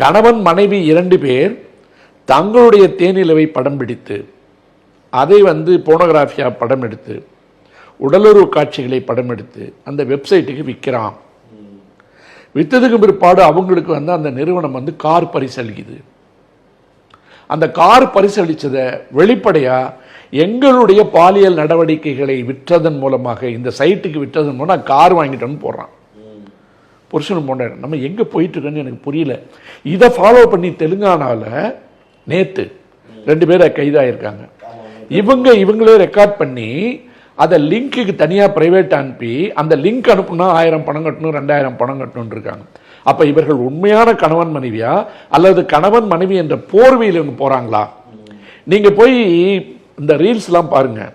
கணவன் மனைவி 2 பேர் தங்களுடைய தேனிலவை படம் பிடித்து அதை போனோகிராஃபியா படம் எடுத்து உடலுறவு காட்சிகளை படம் எடுத்து அந்த வெப்சைட்டுக்கு விற்கிறான். விற்றதுக்கு பிற்பாடு அவங்களுக்கு அந்த நிறுவனம் கார் பரிசளிக்குது. அந்த கார் பரிசளித்ததை வெளிப்படையாக எங்களுடைய பாலியல் நடவடிக்கைகளை விற்றதன் மூலமாக இந்த சைட்டுக்கு விற்றதன் மூலம் கார் வாங்கிட்டோன்னு போடுறான். புருஷனும் போன நம்ம எங்கே போயிட்டுருக்கோன்னு எனக்கு புரியல. இதை ஃபாலோ பண்ணி தெலுங்கானாவில் நேற்று 2 பேரை கைதாகிருக்காங்க. இவங்களே ரெக்கார்ட் பண்ணி அதை லிங்க்குக்கு தனியாக ப்ரைவேட் அனுப்பி அந்த லிங்க் அனுப்புனா 1000 பணம் கட்டணும் 2000 பணம் கட்டணும்னு இருக்காங்க. அப்போ இவர்கள் உண்மையான கணவன் மனைவியா அல்லது கணவன் மனைவி என்ற போர்வையில் இவங்க போகிறாங்களா? நீங்கள் போய் இந்த ரீல்ஸ்லாம் பாருங்கள்.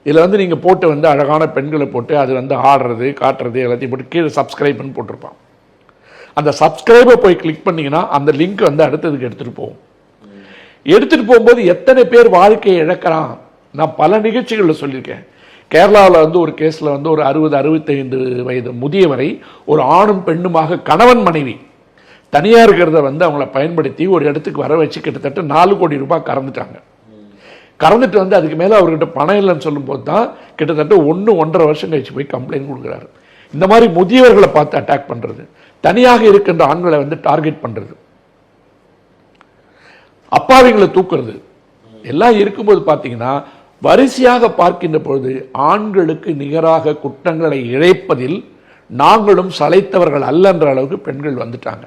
இதில் நீங்கள் போட்டு அழகான பெண்களை போட்டு அது ஆடுறது காட்டுறது எல்லாத்தையும் போட்டு கீழே சப்ஸ்கிரைப்னு போட்டிருப்பான். அந்த சப்ஸ்கிரைபை போய் கிளிக் பண்ணிங்கன்னா அந்த லிங்க் அடுத்ததுக்கு எடுத்துகிட்டு போகும். எடுத்துகிட்டு போகும்போது எத்தனை பேர் வாழ்க்கையை இழக்கிறான். நான் பல நிகழ்ச்சிகளில் சொல்லியிருக்கேன். கேரளாவில் ஒரு கேஸில் ஒரு 60-65 வயது முதியவரை ஒரு ஆணும் பெண்ணுமாக கணவன் மனைவி தனியாக இருக்கிறத அவங்கள பயன்படுத்தி ஒரு இடத்துக்கு வர வச்சு கிட்டத்தட்ட 4 கோடி ரூபாய் கறந்துட்டாங்க. கறந்துட்டு அதுக்கு மேலே அவர்கிட்ட பணம் இல்லைன்னு சொல்லும்போது தான் கிட்டத்தட்ட 1-1.5 வருஷம் கழிச்சு போய் கம்ப்ளைண்ட் கொடுக்குறாரு. இந்த மாதிரி முதியவர்களை பார்த்து அட்டாக் பண்ணுறது, தனியாக இருக்கின்ற ஆண்களை டார்கெட் பண்ணுறது, அப்பாவிகளை தூக்குறது எல்லாம் இருக்கும்போது பார்த்தீங்கன்னா வரிசையாக பார்க்கின்ற பொழுது ஆண்களுக்கு நிகராக குற்றங்களை இழைப்பதில் நாங்களும் சளைத்தவர்கள் அல்லன்ற அளவுக்கு பெண்கள் வந்துட்டாங்க.